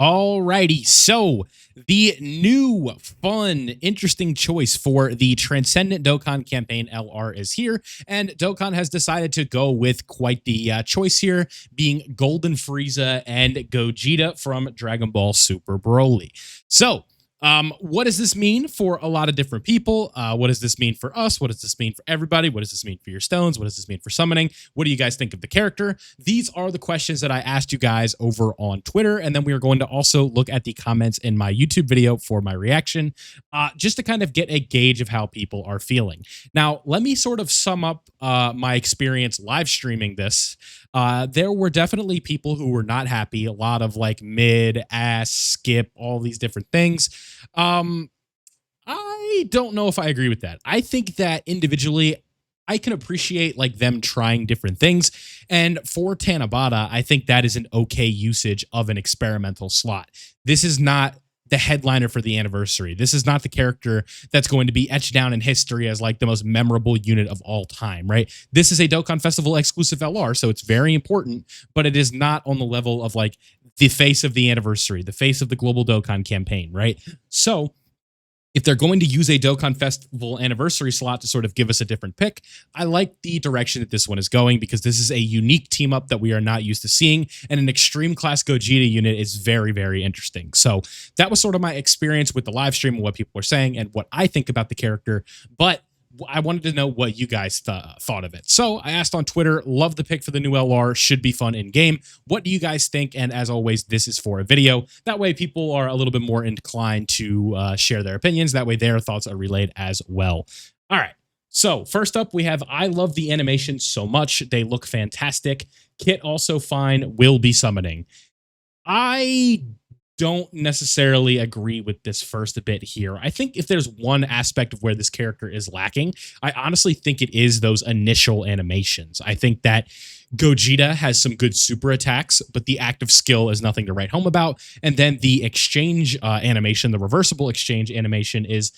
Alrighty, so the new, fun, interesting choice for the Transcendent Dokkan campaign LR is here, and Dokkan has decided to go with quite the choice here, being Golden Frieza and Gogeta from Dragon Ball Super Broly. So, what does this mean for a lot of different people? What does this mean for us? What does this mean for everybody? What does this mean for your stones? What does this mean for summoning? What do you guys think of the character? These are the questions that I asked you guys over on Twitter, and then we are going to also look at the comments in my YouTube video for my reaction, just to kind of get a gauge of how people are feeling. Now, let me sort of sum up my experience live streaming this. There were definitely people who were not happy, a lot of like mid, ass, skip, all these different things. I don't know if I agree with that. I think that individually, I can appreciate like them trying different things. And for Tanabata, I think that is an okay usage of an experimental slot. This is not the headliner for the anniversary. This is not the character that's going to be etched down in history as like the most memorable unit of all time, right? This is a Dokkan Festival exclusive LR, so it's very important, but it is not on the level of like the face of the anniversary, the face of the Global Dokkan campaign, right? So if they're going to use a Dokkan Festival anniversary slot to sort of give us a different pick, I like the direction that this one is going because this is a unique team up that we are not used to seeing, and an Extreme Class Gogeta unit is very, very interesting. So that was sort of my experience with the live stream and what people are saying and what I think about the character, but I wanted to know what you guys thought of it. So I asked on Twitter, love the pick for the new LR, should be fun in game. What do you guys think? And as always, this is for a video. That way people are a little bit more inclined to share their opinions. That way their thoughts are relayed as well. All right. So first up, we have I love the animation so much. They look fantastic. Kit also fine, will be summoning. I don't necessarily agree with this first bit here. I think if there's one aspect of where this character is lacking, I honestly think it is those initial animations. I think that Gogeta has some good super attacks, but the active skill is nothing to write home about. And then the exchange animation, the reversible exchange animation is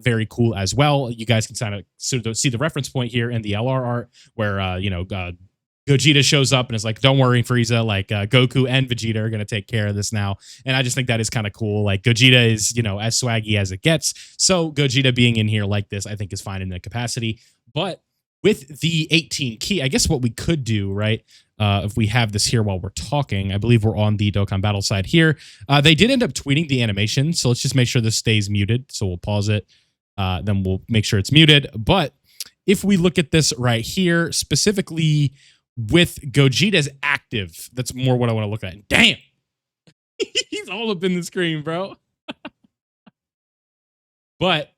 very cool as well. You guys can sort of see the reference point here in the LR art where, Gogeta shows up and is like, don't worry, Frieza, like Goku and Vegeta are going to take care of this now. And I just think that is kind of cool. Like Gogeta is, as swaggy as it gets. So Gogeta being in here like this, I think is fine in that capacity. But with the 18 key, I guess what we could do, right, if we have this here while we're talking, I believe we're on the Dokkan Battle side here. They did end up tweeting the animation. So let's just make sure this stays muted. So we'll pause it. Then we'll make sure it's muted. But if we look at this right here, specifically with Gogeta's active, that's more what I want to look at. Damn, he's all up in the screen, bro. But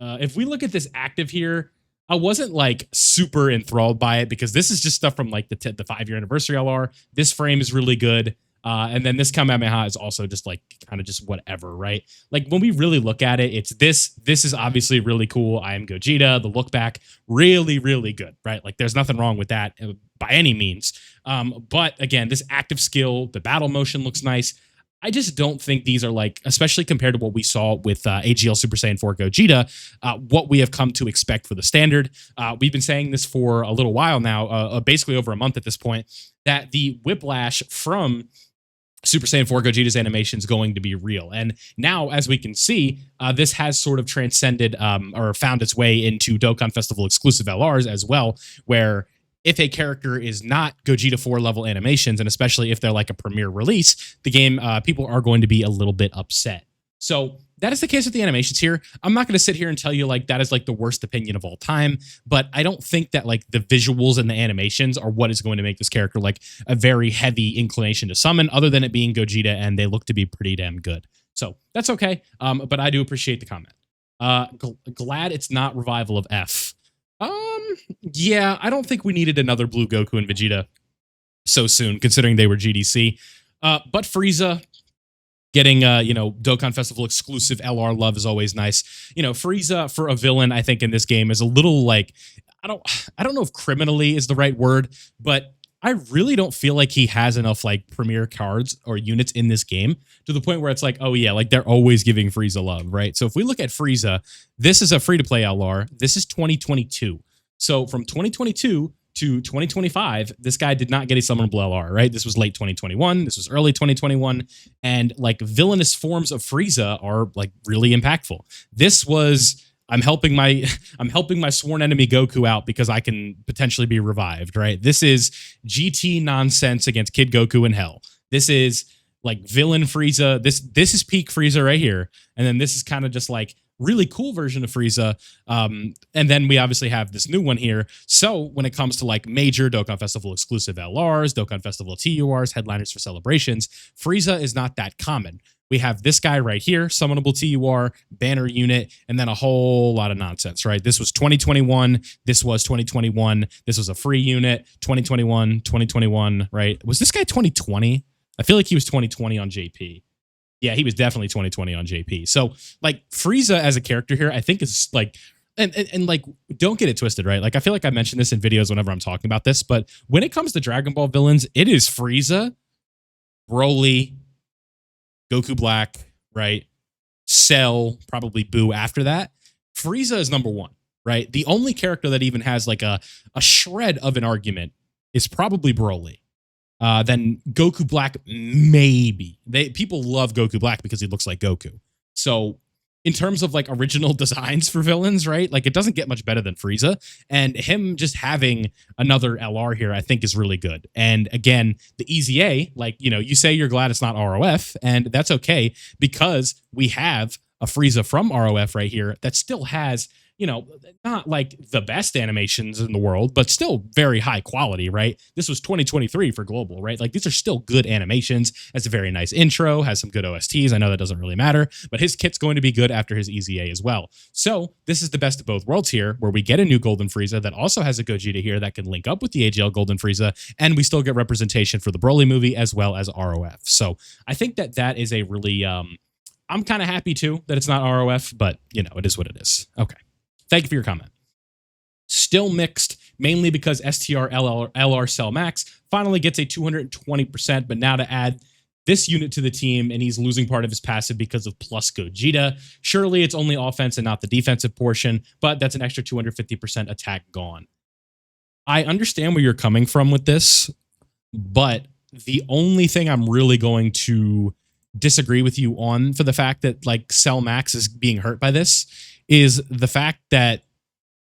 if we look at this active here, I wasn't like super enthralled by it because this is just stuff from like the 5-year anniversary LR. This frame is really good. And then this Kamehameha is also just like kind of just whatever, right? Like when we really look at it, it's this is obviously really cool. I am Gogeta. The look back, really, really good, right? Like there's nothing wrong with that by any means. But again, this active skill, the battle motion looks nice. I just don't think these are like, especially compared to what we saw with AGL Super Saiyan 4 Gogeta, what we have come to expect for the standard. We've been saying this for a little while now, basically over a month at this point, that the whiplash from Super Saiyan 4 Gogeta's animation is going to be real. And now, as we can see, this has sort of transcended or found its way into Dokkan Festival exclusive LRs as well, where if a character is not Gogeta 4 level animations, and especially if they're like a premiere release, the game, people are going to be a little bit upset. So that is the case with the animations here. I'm not going to sit here and tell you like that is like the worst opinion of all time, but I don't think that like the visuals and the animations are what is going to make this character like a very heavy inclination to summon, other than it being Gogeta, and they look to be pretty damn good. So that's okay. But I do appreciate the comment. Glad it's not Revival of F. Yeah, I don't think we needed another Blue Goku and Vegeta so soon, considering they were GDC. But Frieza getting, Dokkan Festival exclusive LR love is always nice. Frieza for a villain, I think in this game is a little like, I don't know if criminally is the right word, but I really don't feel like he has enough like premier cards or units in this game to the point where it's like, oh yeah, like they're always giving Frieza love, right? So if we look at Frieza, this is a free-to-play LR. This is 2022. So from 2022 to 2025, this guy did not get a summonable LR, right? This was late 2021. This was early 2021. And like villainous forms of Frieza are like really impactful. This was, I'm helping my sworn enemy Goku out because I can potentially be revived, right? This is GT nonsense against Kid Goku in hell. This is like villain Frieza. This is peak Frieza right here. And then this is kind of just like really cool version of Frieza. And then we obviously have this new one here. So when it comes to like major Dokkan Festival exclusive LRs, Dokkan Festival TURs, headliners for celebrations, Frieza is not that common. We have this guy right here, summonable TUR, banner unit, and then a whole lot of nonsense, right? This was 2021. This was 2021. This was a free unit, 2021, 2021, right? Was this guy 2020? I feel like he was 2020 on JP. Yeah, he was definitely 2020 on JP. So like Frieza as a character here, I think is like, and like, don't get it twisted, right? Like I feel like I mentioned this in videos whenever I'm talking about this, but when it comes to Dragon Ball villains, it is Frieza, Broly, Goku Black, right? Cell, probably Boo after that. Frieza is number one, right? The only character that even has like a shred of an argument is probably Broly. Then Goku Black, maybe. People love Goku Black because he looks like Goku. So in terms of like original designs for villains, right? Like it doesn't get much better than Frieza. And him just having another LR here, I think is really good. And again, the Easy A, like, you know, you say you're glad it's not ROF, and that's okay because we have a Frieza from ROF right here that still has, you know, not like the best animations in the world, but still very high quality, right? This was 2023 for global, right? Like these are still good animations. Has a very nice intro, has some good OSTs. I know that doesn't really matter, but his kit's going to be good after his Easy A as well. So this is the best of both worlds here, where we get a new Golden Frieza that also has a Gogeta here that can link up with the AGL Golden Frieza, and we still get representation for the Broly movie as well as ROF. So I think that that is a really, I'm kind of happy too that it's not ROF, but you know, it is what it is. Okay. Thank you for your comment. Still mixed, mainly because STR LR Cell Max finally gets a 220%, but now to add this unit to the team, and he's losing part of his passive because of plus Gogeta. Surely it's only offense and not the defensive portion, but that's an extra 250% attack gone. I understand where you're coming from with this, but the only thing I'm really going to disagree with you on for the fact that like Cell Max is being hurt by this is the fact that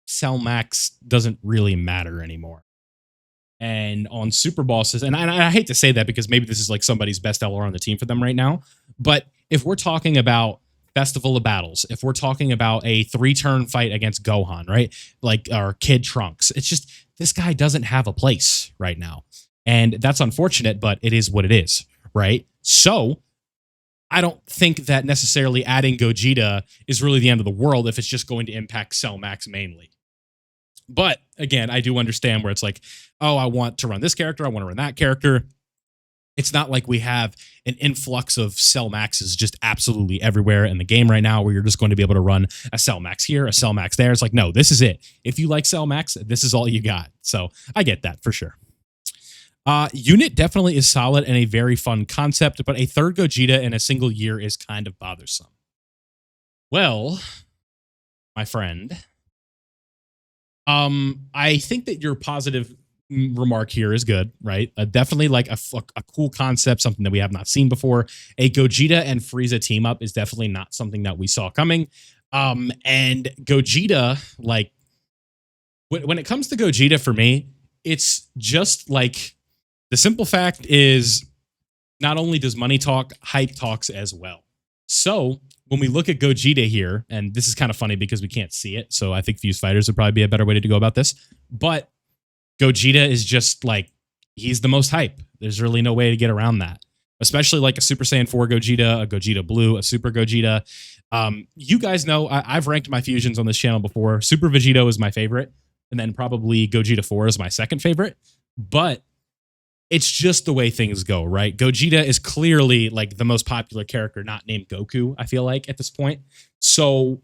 Cell Max doesn't really matter anymore. And on Super Bosses, and I hate to say that because maybe this is like somebody's best LR on the team for them right now, but if we're talking about Festival of Battles, if we're talking about a 3-turn fight against Gohan, right? Like, or Kid Trunks, it's just, this guy doesn't have a place right now. And that's unfortunate, but it is what it is, right? So I don't think that necessarily adding Gogeta is really the end of the world if it's just going to impact Cell Max mainly. But again, I do understand where it's like, oh, I want to run this character, I want to run that character. It's not like we have an influx of Cell Maxes just absolutely everywhere in the game right now where you're just going to be able to run a Cell Max here, a Cell Max there. It's like, no, this is it. If you like Cell Max, this is all you got. So I get that for sure. Unit definitely is solid and a very fun concept, but a third Gogeta in a single year is kind of bothersome. Well, my friend, I think that your positive remark here is good, right? Definitely like a cool concept, something that we have not seen before. A Gogeta and Frieza team up is definitely not something that we saw coming. And Gogeta, like, when it comes to Gogeta for me, it's just like, the simple fact is, not only does money talk, hype talks as well. So when we look at Gogeta here, and this is kind of funny because we can't see it, so I think Fuse Fighters would probably be a better way to go about this, but Gogeta is just like, he's the most hype. There's really no way to get around that. Especially like a Super Saiyan 4 Gogeta, a Gogeta Blue, a Super Gogeta. You guys know, I've ranked my fusions on this channel before. Super Vegito is my favorite, and then probably Gogeta 4 is my second favorite. But it's just the way things go, right? Gogeta is clearly like the most popular character not named Goku, I feel like, at this point. So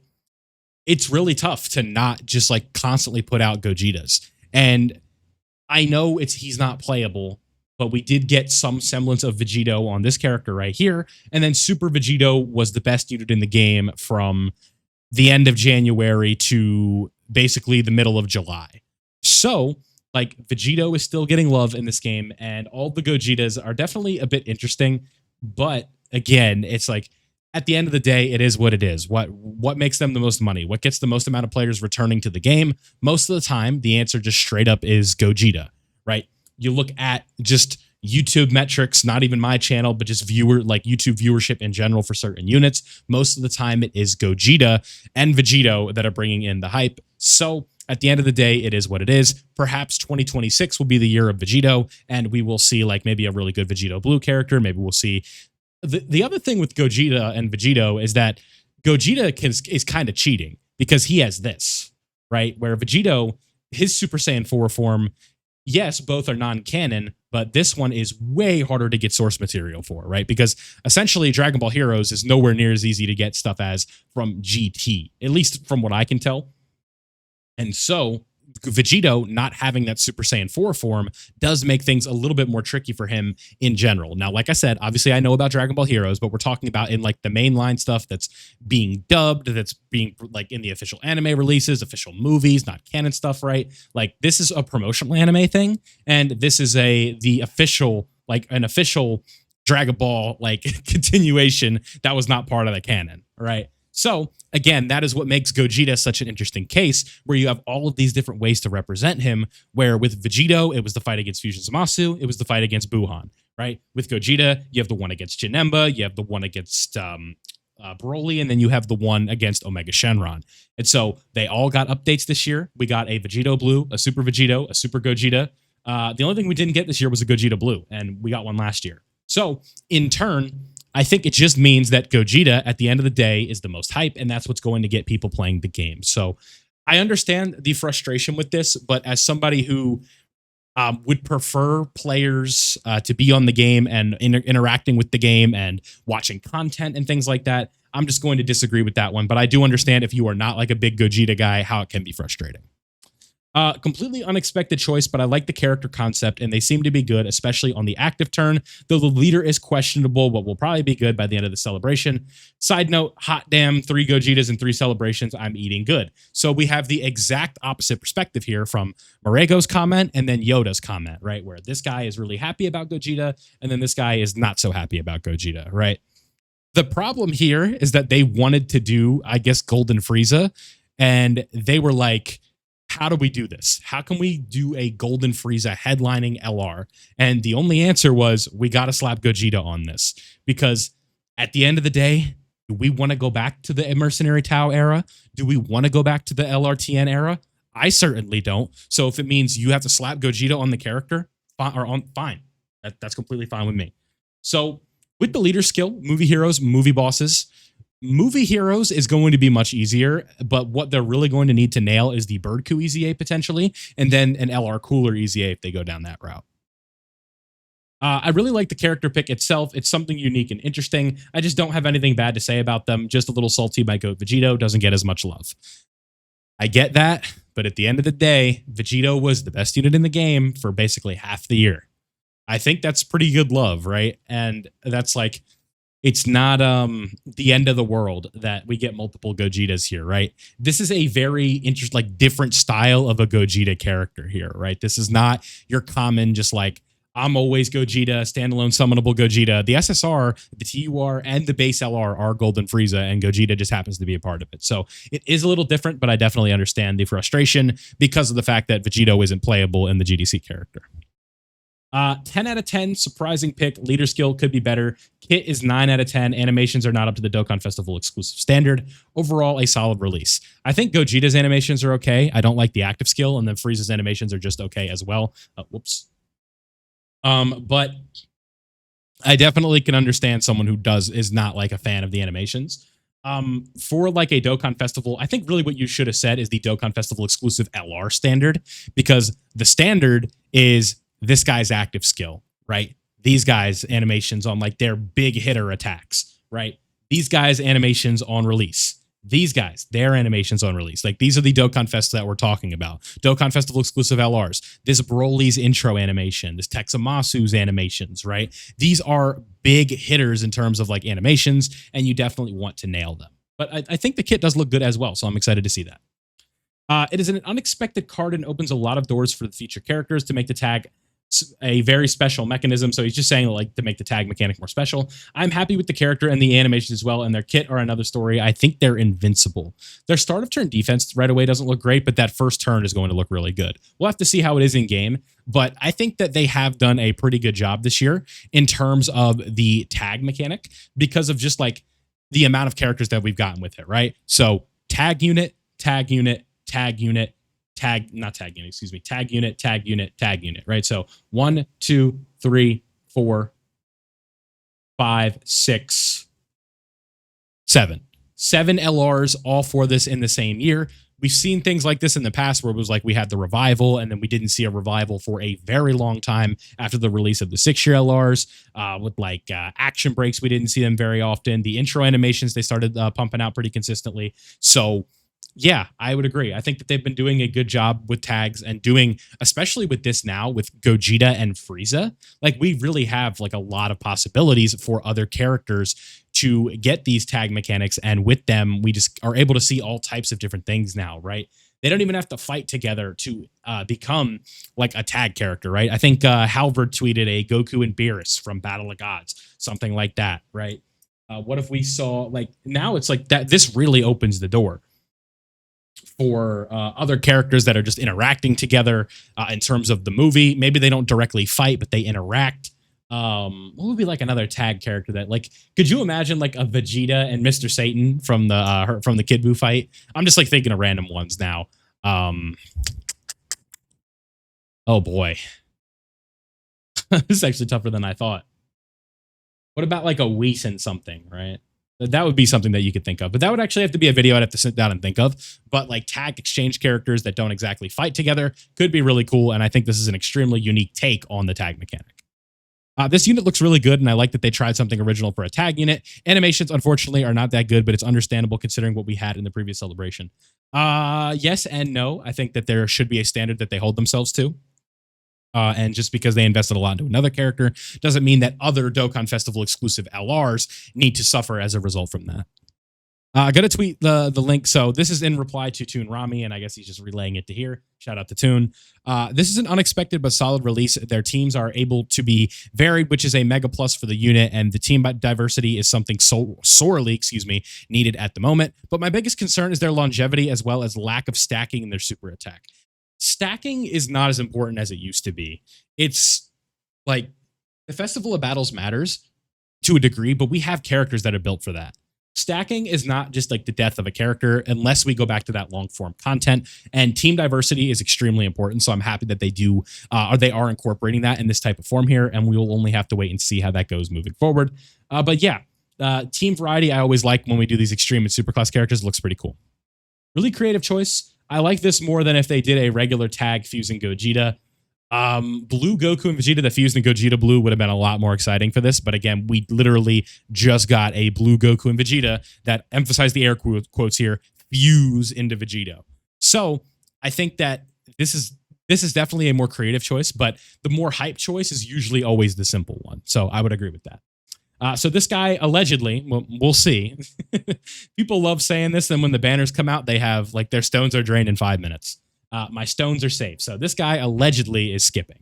it's really tough to not just like constantly put out Gogetas. And I know he's not playable, but we did get some semblance of Vegito on this character right here. And then Super Vegito was the best unit in the game from the end of January to basically the middle of July. So like Vegito is still getting love in this game, and all the Gogetas are definitely a bit interesting. But again, it's like at the end of the day, it is what it is. What makes them the most money? What gets the most amount of players returning to the game? Most of the time, the answer just straight up is Gogeta, right? You look at just YouTube metrics, not even my channel, but just YouTube viewership in general for certain units. Most of the time, it is Gogeta and Vegito that are bringing in the hype. So at the end of the day, it is what it is. Perhaps 2026 will be the year of Vegito, and we will see like maybe a really good Vegito Blue character. Maybe we'll see. The other thing with Gogeta and Vegito is that Gogeta is kind of cheating because he has this, right? Where Vegito, his Super Saiyan 4 form, yes, both are non-canon, but this one is way harder to get source material for, right? Because essentially Dragon Ball Heroes is nowhere near as easy to get stuff as from GT, at least from what I can tell. And so Vegito not having that Super Saiyan 4 form does make things a little bit more tricky for him in general. Now, like I said, obviously I know about Dragon Ball Heroes, but we're talking about in like the mainline stuff that's being dubbed, that's being like in the official anime releases, official movies, not canon stuff, right? Like this is a promotional anime thing, and this is the official, like an official Dragon Ball like continuation that was not part of the canon, right? So again, that is what makes Gogeta such an interesting case, where you have all of these different ways to represent him, where with Vegito, it was the fight against Fusion Zamasu, it was the fight against Buhan, right? With Gogeta, you have the one against Janemba, you have the one against Broly, and then you have the one against Omega Shenron. And so they all got updates this year. We got a Vegito Blue, a Super Vegito, a Super Gogeta. The only thing we didn't get this year was a Gogeta Blue, and we got one last year. So in turn, I think it just means that Gogeta, at the end of the day, is the most hype, and that's what's going to get people playing the game. So I understand the frustration with this, but as somebody who would prefer players to be on the game and interacting with the game and watching content and things like that, I'm just going to disagree with that one. But I do understand if you are not like a big Gogeta guy, how it can be frustrating. Completely unexpected choice, but I like the character concept, and they seem to be good, especially on the active turn, though the leader is questionable, but will probably be good by the end of the celebration. Side note, hot damn, 3 Gogetas and 3 celebrations, I'm eating good. So we have the exact opposite perspective here from Marego's comment and then Yoda's comment, right? Where this guy is really happy about Gogeta, and then this guy is not so happy about Gogeta, right? The problem here is that they wanted to do, I guess, Golden Frieza, and they were like, how do we do this? How can we do a Golden Frieza headlining LR? And the only answer was, we got to slap Gogeta on this. Because at the end of the day, do we want to go back to the Mercenary Tau era? Do we want to go back to the LRTN era? I certainly don't. So if it means you have to slap Gogeta on the character, fine. That's completely fine with me. So with the leader skill, movie heroes, movie bosses, Movie Heroes is going to be much easier, but what they're really going to need to nail is the Bird Coup EZA potentially, and then an LR Cooler EZA if they go down that route. I really like the character pick itself. It's something unique and interesting. I just don't have anything bad to say about them. Just a little salty my goat Vegito doesn't get as much love. I get that, but at the end of the day, Vegito was the best unit in the game for basically half the year. I think that's pretty good love, right? And that's like, it's not the end of the world that we get multiple Gogetas here, right? This is a very interesting, like different style of a Gogeta character here, right? This is not your common, just like, I'm always Gogeta, standalone summonable Gogeta. The SSR, the TUR, and the base LR are Golden Frieza, and Gogeta just happens to be a part of it. So it is a little different, but I definitely understand the frustration because of the fact that Vegito isn't playable in the GDC character. 10 out of 10, surprising pick. Leader skill could be better. Kit is 9 out of 10. Animations are not up to the Dokkan Festival exclusive standard. Overall, a solid release. I think Gogeta's animations are okay. I don't like the active skill, and then Frieza's animations are just okay as well. Whoops. But I definitely can understand someone who is not like a fan of the animations. For like a Dokkan Festival, I think really what you should have said is the Dokkan Festival exclusive LR standard, because the standard is this guy's active skill, right? These guys' animations on like their big hitter attacks, right? These guys' animations on release. These guys, their animations on release. Like these are the Dokkan Fest that we're talking about. Dokkan Festival exclusive LRs. This Broly's intro animation. This Texamasu's animations, right? These are big hitters in terms of like animations, and you definitely want to nail them. But I think the kit does look good as well, so I'm excited to see that. It is an unexpected card and opens a lot of doors for the future characters to make the tag a very special mechanism. So he's just saying like to make the tag mechanic more special. I'm happy with the character and the animations as well, and their kit are another story. I think they're invincible. Their start of turn defense right away doesn't look great, but that first turn is going to look really good. We'll have to see how it is in game, but I think that they have done a pretty good job this year in terms of the tag mechanic because of just like the amount of characters that we've gotten with it, right? So tag unit, tag unit, tag unit, not tag unit, excuse me, tag unit, tag unit, tag unit, right? So 1, 2, 3, 4, 5, 6, 7. 7 LRs all for this in the same year. We've seen things like this in the past where it was like we had the revival and then we didn't see a revival for a very long time after the release of the 6-year LRs. With like action breaks, we didn't see them very often. The intro animations, they started pumping out pretty consistently. So yeah, I would agree. I think that they've been doing a good job with tags and doing, especially with this now with Gogeta and Frieza. Like we really have like a lot of possibilities for other characters to get these tag mechanics. And with them, we just are able to see all types of different things now, right? They don't even have to fight together to become like a tag character, right? I think Halvard tweeted a Goku and Beerus from Battle of Gods, something like that, right? What if we saw like now it's like that? This really opens the door for other characters that are just interacting together in terms of the movie. Maybe they don't directly fight, but they interact. What would be like another tag character that like, could you imagine like a Vegeta and Mr. Satan from the Kid Buu fight? I'm just like thinking of random ones now. Oh boy. This is actually tougher than I thought. What about like a Whis and something, right? That would be something that you could think of, but that would actually have to be a video I'd have to sit down and think of. But like tag exchange characters that don't exactly fight together could be really cool. And I think this is an extremely unique take on the tag mechanic. This unit looks really good, and I like that they tried something original for a tag unit. Animations, unfortunately, are not that good, but it's understandable considering what we had in the previous celebration. Yes and no. I think that there should be a standard that they hold themselves to. And just because they invested a lot into another character doesn't mean that other Dokkan Festival exclusive LRs need to suffer as a result from that. I'm going to tweet the link. So this is in reply to Toon Rami, and I guess he's just relaying it to here. Shout out to Toon. This is an unexpected but solid release. Their teams are able to be varied, which is a mega plus for the unit, and the team diversity is something sorely, needed at the moment. But my biggest concern is their longevity as well as lack of stacking in their super attack. Stacking is not as important as it used to be. It's like the Festival of Battles matters to a degree, but we have characters that are built for that. Stacking is not just like the death of a character unless we go back to that long form content, and team diversity is extremely important. So I'm happy that they do, or they are incorporating that in this type of form here, and we will only have to wait and see how that goes moving forward. But yeah, team variety, I always like when we do these extreme and superclass characters. It looks pretty cool. Really creative choice. I like this more than if they did a regular tag fusing Gogeta. Blue Goku and Vegeta that fused in Gogeta Blue would have been a lot more exciting for this. But again, we literally just got a Blue Goku and Vegeta that, emphasize the air quotes here, fuse into Vegeta. So I think that this is definitely a more creative choice, but the more hype choice is usually always the simple one. So I would agree with that. So this guy allegedly, we'll see. People love saying this. Then when the banners come out, they have like their stones are drained in 5 minutes. My stones are safe. So this guy allegedly is skipping.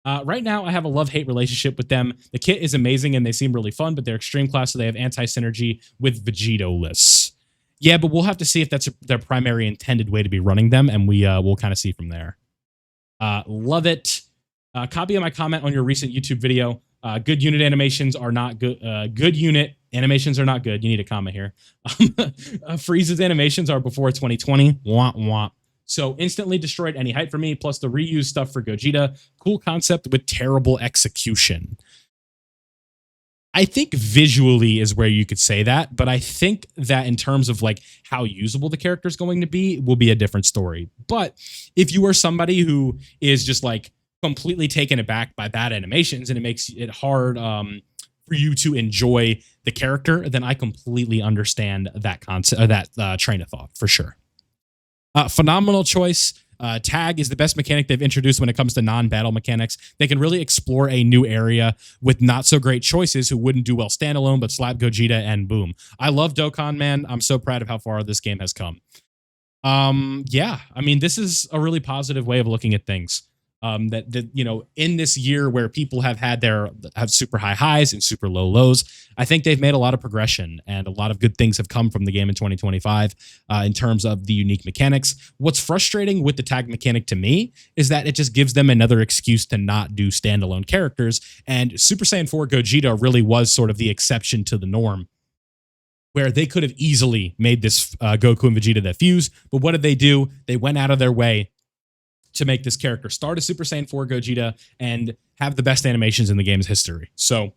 Right now, I have a love-hate relationship with them. The kit is amazing and they seem really fun, but they're extreme class, so they have anti-synergy with Vegetoless. Yeah, but we'll have to see if that's their primary intended way to be running them, and we'll kind of see from there. Love it. Copy of my comment on your recent YouTube video. Good unit animations are not good. Good unit animations are not good. You need a comment here. Frieza's animations are before 2020. Womp womp. So instantly destroyed any hype for me, plus the reuse stuff for Gogeta. Cool concept with terrible execution. I think visually is where you could say that, but I think that in terms of like how usable the character is going to be will be a different story. But if you are somebody who is just like completely taken aback by bad animations and it makes it hard for you to enjoy the character, then I completely understand that concept, that train of thought for sure. Phenomenal choice. Tag is the best mechanic they've introduced when it comes to non-battle mechanics. They can really explore a new area with not so great choices who wouldn't do well standalone, but slap Gogeta and boom. I love Dokkan, man. I'm so proud of how far this game has come. Yeah, I mean, this is a really positive way of looking at things. That in this year where people have had their have super high highs and super low lows, I think they've made a lot of progression and a lot of good things have come from the game in 2025 in terms of the unique mechanics. What's frustrating with the tag mechanic to me is that it just gives them another excuse to not do standalone characters. And Super Saiyan 4 Gogeta really was sort of the exception to the norm where they could have easily made this Goku and Vegeta that fuse. But what did they do? They went out of their way to make this character start a Super Saiyan 4 Gogeta and have the best animations in the game's history. So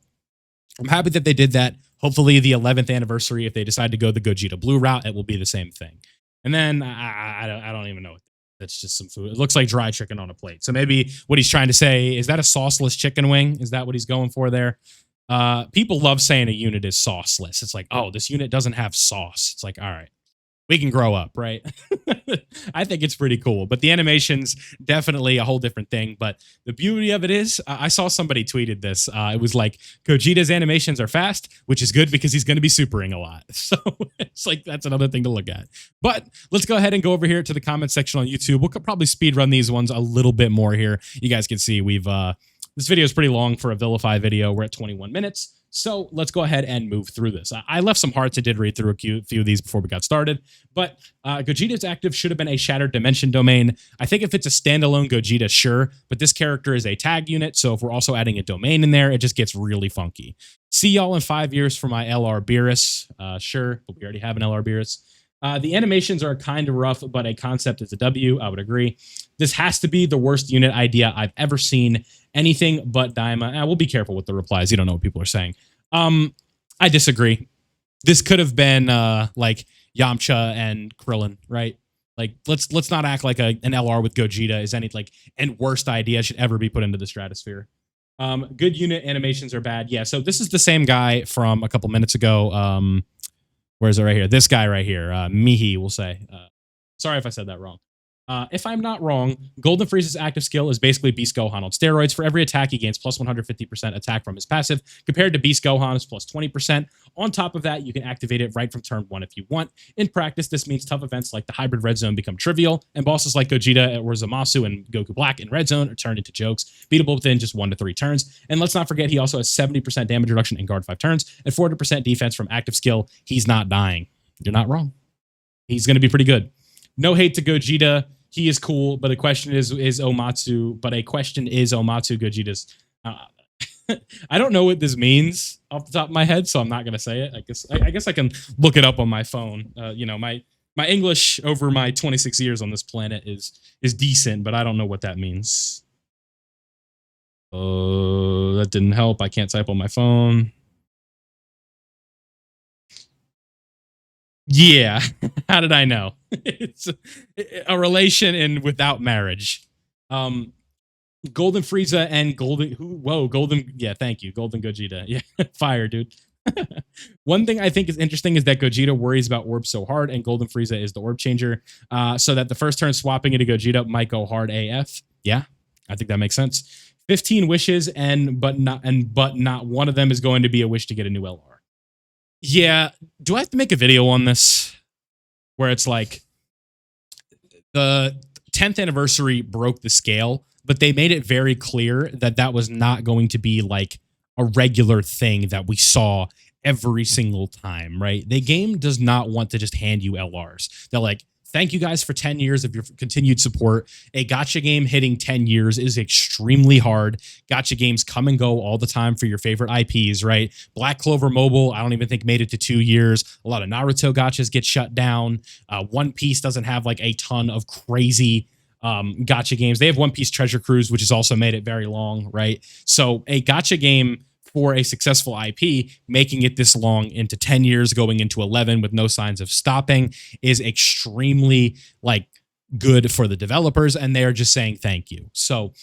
I'm happy that they did that. Hopefully, the 11th anniversary, if they decide to go the Gogeta Blue route, it will be the same thing. And then I don't even know. That's just some food. It looks like dry chicken on a plate. So maybe what he's trying to say is that a sauceless chicken wing? Is that what he's going for there? People love saying a unit is sauceless. It's like, oh, this unit doesn't have sauce. It's like, all right, we can grow up, right? I think it's pretty cool, but the animation's definitely a whole different thing. But the beauty of it is, I saw somebody tweeted this. It was like, Gogeta's animations are fast, which is good because he's going to be supering a lot. So it's like, that's another thing to look at. But let's go ahead and go over here to the comment section on YouTube. We'll probably speed run these ones a little bit more here. You guys can see this video is pretty long for a Vilify video. We're at 21 minutes. So let's go ahead and move through this. I left some hearts. I did read through a few of these before we got started. But Gogeta's active should have been a Shattered Dimension domain. I think if it's a standalone Gogeta, sure. But this character is a tag unit. So if we're also adding a domain in there, it just gets really funky. See y'all in 5 years for my LR Beerus. Sure, but we already have an LR Beerus. The animations are kind of rough, but a concept is a W. I would agree. This has to be the worst unit idea I've ever seen. Anything but Daima. We'll be careful with the replies. You don't know what people are saying. I disagree. This could have been like Yamcha and Krillin, right? Like let's not act like an LR with Gogeta is any and worst idea should ever be put into the stratosphere. Good unit animations are bad. Yeah, so this is the same guy from a couple minutes ago. Where is it right here? This guy right here, Mihi, we'll say. Sorry if I said that wrong. If I'm not wrong, Golden Frieza's active skill is basically Beast Gohan on steroids. For every attack, he gains plus 150% attack from his passive, compared to Beast Gohan's plus 20%. On top of that, you can activate it right from turn 1 if you want. In practice, this means tough events like the Hybrid Red Zone become trivial, and bosses like Gogeta or Zamasu and Goku Black in Red Zone are turned into jokes, beatable within just 1 to 3 turns. And let's not forget, he also has 70% damage reduction in guard 5 turns, and 400% defense from active skill. He's not dying. You're not wrong. He's going to be pretty good. No hate to Gogeta. He is cool, but a question is Omatsu. But a question is Omatsu Gogeta's. I don't know what this means off the top of my head, so I'm not gonna say it. I guess I can look it up on my phone. My English over my 26 years on this planet is decent, but I don't know what that means. That didn't help. I can't type on my phone. Yeah. How did I know? It's a relation in without marriage. Golden Frieza and Golden. Yeah, thank you. Golden Gogeta. Yeah, fire, dude. One thing I think is interesting is that Gogeta worries about orbs so hard, and Golden Frieza is the orb changer, so that the first turn swapping into Gogeta might go hard AF. Yeah, I think that makes sense. 15 wishes, but not one of them is going to be a wish to get a new LR. Yeah, do I have to make a video on this? Where it's like the 10th anniversary broke the scale, but they made it very clear that that was not going to be like a regular thing that we saw every single time, right? The game does not want to just hand you LRs. They're like, thank you guys for 10 years of your continued support. A gacha game hitting 10 years is extremely hard. Gacha games come and go all the time for your favorite IPs, right? Black Clover Mobile, I don't even think made it to 2 years. A lot of Naruto gachas get shut down. One Piece doesn't have like a ton of crazy gacha games. They have One Piece Treasure Cruise, which has also made it very long, right? So a gacha game for a successful IP, making it this long into 10 years, going into 11 with no signs of stopping is extremely good for the developers. And they're just saying thank you. So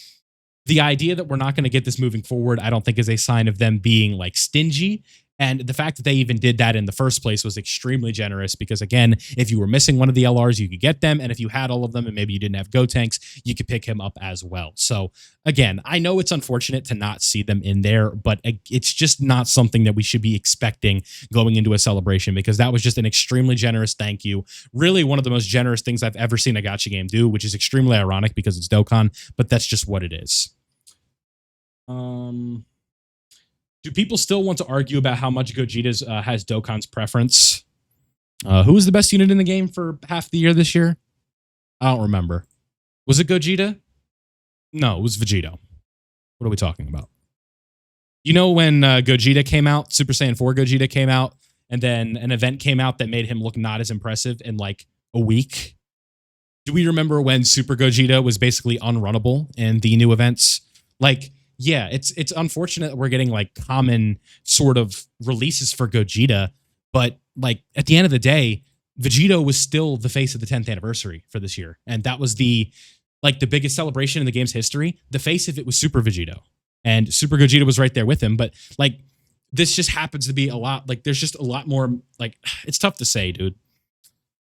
the idea that we're not going to get this moving forward, I don't think is a sign of them being stingy. And the fact that they even did that in the first place was extremely generous because, again, if you were missing one of the LRs, you could get them. And if you had all of them and maybe you didn't have Gotenks, you could pick him up as well. So, again, I know it's unfortunate to not see them in there, but it's just not something that we should be expecting going into a celebration because that was just an extremely generous thank you. Really one of the most generous things I've ever seen a gacha game do, which is extremely ironic because it's Dokkan, but that's just what it is. Do people still want to argue about how much Gogeta's has Dokkan's preference? Who was the best unit in the game for half the year this year? I don't remember. Was it Gogeta? No, it was Vegito. What are we talking about? You know when Gogeta came out, Super Saiyan 4 Gogeta came out, and then an event came out that made him look not as impressive in like a week? Do we remember when Super Gogeta was basically unrunnable in the new events? Like, yeah, it's unfortunate that we're getting like common sort of releases for Gogeta, but like at the end of the day, Vegito was still the face of the 10th anniversary for this year. And that was the biggest celebration in the game's history. The face of it was Super Vegito. And Super Gogeta was right there with him. But like this just happens to be a lot, like there's just a lot more, like it's tough to say, dude.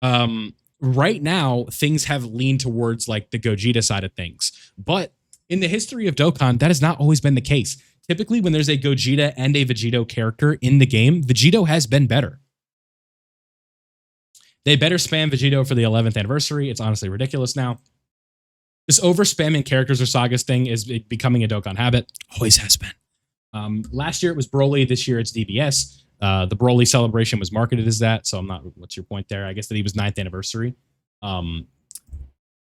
Right now, things have leaned towards like the Gogeta side of things. But in the history of Dokkan, that has not always been the case. Typically, when there's a Gogeta and a Vegito character in the game, Vegito has been better. They better spam Vegito for the 11th anniversary. It's honestly ridiculous now. This over-spamming characters or sagas thing is becoming a Dokkan habit. Always has been. Last year, it was Broly. This year, it's DBS. The Broly celebration was marketed as that, so I'm not... What's your point there? I guess that he was 9th anniversary.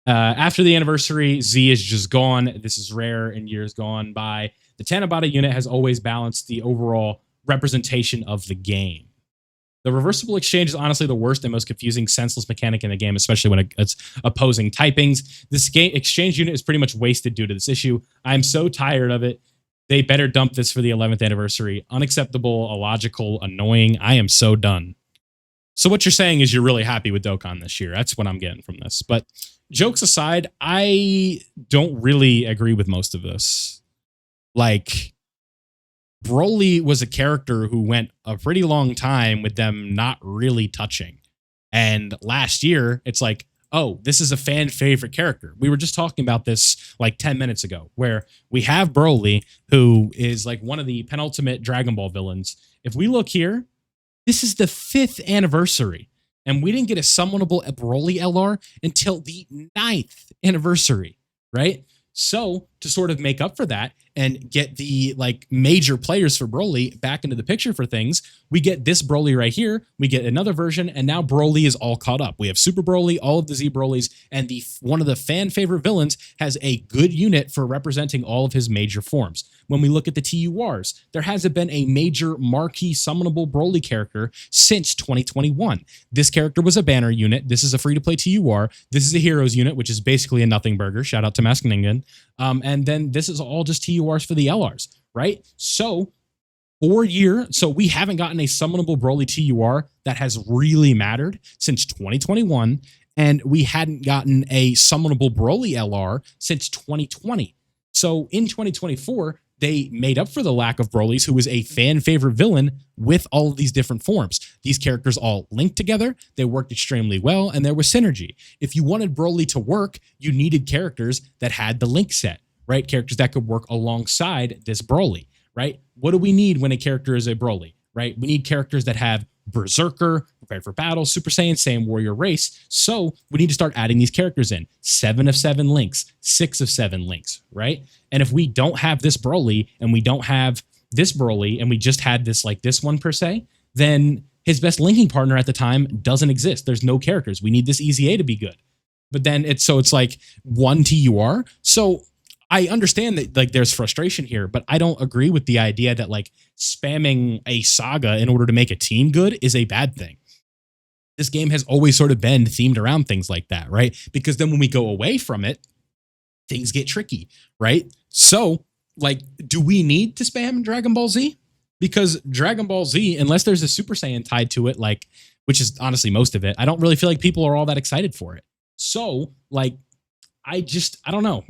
After the anniversary, Z is just gone. This is rare in years gone by. The Tanabata unit has always balanced the overall representation of the game. The reversible exchange is honestly the worst and most confusing, senseless mechanic in the game, especially when it's opposing typings. This game exchange unit is pretty much wasted due to this issue. I'm so tired of it. They better dump this for the 11th anniversary. Unacceptable, illogical, annoying. I am so done. So what you're saying is you're really happy with Dokkan this year. That's what I'm getting from this. But jokes aside, I don't really agree with most of this. Like, Broly was a character who went a pretty long time with them not really touching. And last year, it's like, oh, this is a fan favorite character. We were just talking about this like 10 minutes ago, where we have Broly, who is like one of the penultimate Dragon Ball villains. If we look here, this is the 5th anniversary. And we didn't get a summonable Broly LR until the 9th anniversary, right? So to sort of make up for that and get the like major players for Broly back into the picture for things, we get this Broly right here. We get another version, and now Broly is all caught up. We have Super Broly, all of the Z Brolys, and one of the fan favorite villains has a good unit for representing all of his major forms. When we look at the TURs, there hasn't been a major marquee summonable Broly character since 2021. This character was a banner unit. This is a free-to-play TUR. This is a heroes unit, which is basically a nothing burger. Shout out to Mask Ningen. And then this is all just TURs for the LRs, right? So we haven't gotten a summonable Broly TUR that has really mattered since 2021, and we hadn't gotten a summonable Broly LR since 2020. So in 2024, they made up for the lack of Broly's, who was a fan favorite villain, with all of these different forms. These characters all linked together, they worked extremely well, and there was synergy. If you wanted Broly to work, you needed characters that had the link set, right? Characters that could work alongside this Broly, right? What do we need when a character is a Broly, right? We need characters that have Berserker, Prepared for Battle, Super Saiyan, Saiyan Warrior Race. So we need to start adding these characters in. 7 of 7 links, 6 of 7 links, right? And if we don't have this Broly and we don't have this Broly and we just had this like this one per se, then his best linking partner at the time doesn't exist. There's no characters. We need this EZA to be good. But then it's like one TUR. So I understand that like there's frustration here, but I don't agree with the idea that like spamming a saga in order to make a team good is a bad thing. This game has always sort of been themed around things like that, right? Because then when we go away from it, things get tricky, right? So like, do we need to spam Dragon Ball Z? Because Dragon Ball Z, unless there's a Super Saiyan tied to it, like, which is honestly most of it, I don't really feel like people are all that excited for it. So like, I don't know.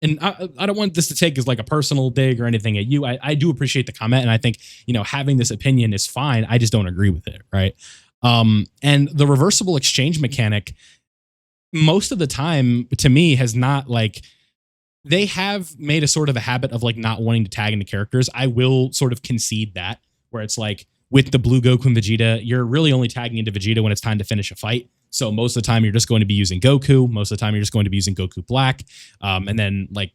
and I don't want this to take as like a personal dig or anything at you. I do appreciate the comment, and I think, you know, having this opinion is fine. I just don't agree with it, right? And the reversible exchange mechanic, most of the time, to me, has not like, they have made a sort of a habit of like not wanting to tag into characters. I will sort of concede that, where it's like with the blue Goku and Vegeta, you're really only tagging into Vegeta when it's time to finish a fight. So most of the time you're just going to be using Goku. Most of the time you're just going to be using Goku Black. And then like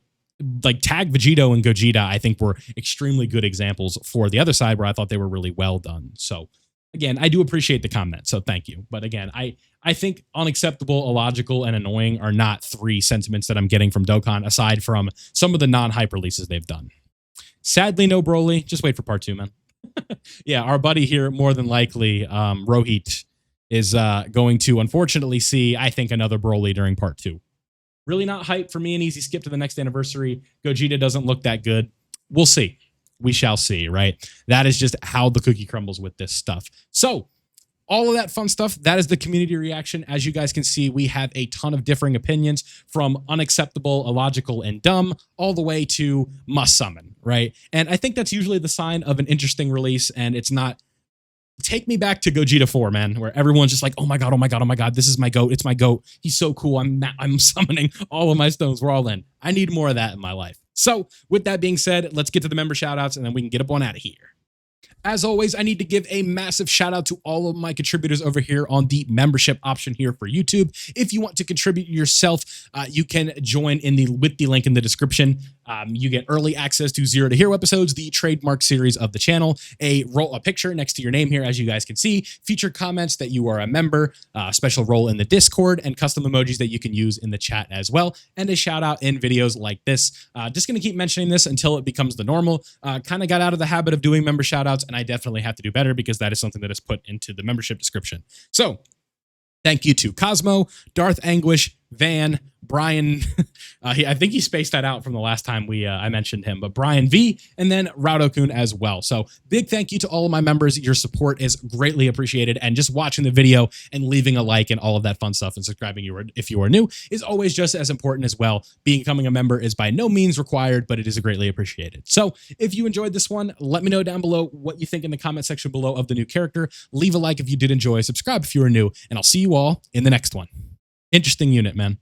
Tag Vegito and Gogeta, I think were extremely good examples for the other side, where I thought they were really well done. So again, I do appreciate the comment, so thank you. But again, I think unacceptable, illogical, and annoying are not three sentiments that I'm getting from Dokkan, aside from some of the non-hype releases they've done. Sadly, no Broly. Just wait for part 2, man. Yeah, our buddy here, more than likely, Rohit, is going to unfortunately see, I think, another Broly during part 2. Really not hype for me, an easy skip to the next anniversary. Gogeta doesn't look that good. We'll see. We shall see, right? That is just how the cookie crumbles with this stuff. So all of that fun stuff, that is the community reaction. As you guys can see, we have a ton of differing opinions, from unacceptable, illogical, and dumb, all the way to must summon, right? And I think that's usually the sign of an interesting release, and it's not. Take me back to Gogeta 4, man, where everyone's just like, oh my God, oh my God, oh my God, this is my GOAT. It's my GOAT. He's so cool. I'm summoning all of my stones. We're all in. I need more of that in my life. So with that being said, let's get to the member shoutouts, and then we can get up on out of here. As always, I need to give a massive shout out to all of my contributors over here on the membership option here for YouTube. If you want to contribute yourself, you can join with the link in the description. You get early access to Zero to Hero episodes, the trademark series of the channel, a picture next to your name here, as you guys can see, featured comments that you are a member, special role in the Discord, and custom emojis that you can use in the chat as well, and a shout out in videos like this. Just going to keep mentioning this until it becomes the normal. Kind of got out of the habit of doing member shout outs, and I definitely have to do better, because that is something that is put into the membership description. So thank you to Cosmo, Darth Anguish, Van, Brian, I think he spaced that out from the last time I mentioned him, but Brian V, and then Raudokun as well. So big thank you to all of my members. Your support is greatly appreciated, and just watching the video and leaving a like and all of that fun stuff, and subscribing if you are new, is always just as important as well. Becoming a member is by no means required, but it is greatly appreciated. So if you enjoyed this one, let me know down below what you think in the comment section below of the new character. Leave a like if you did enjoy, subscribe if you are new, and I'll see you all in the next one. Interesting unit, man.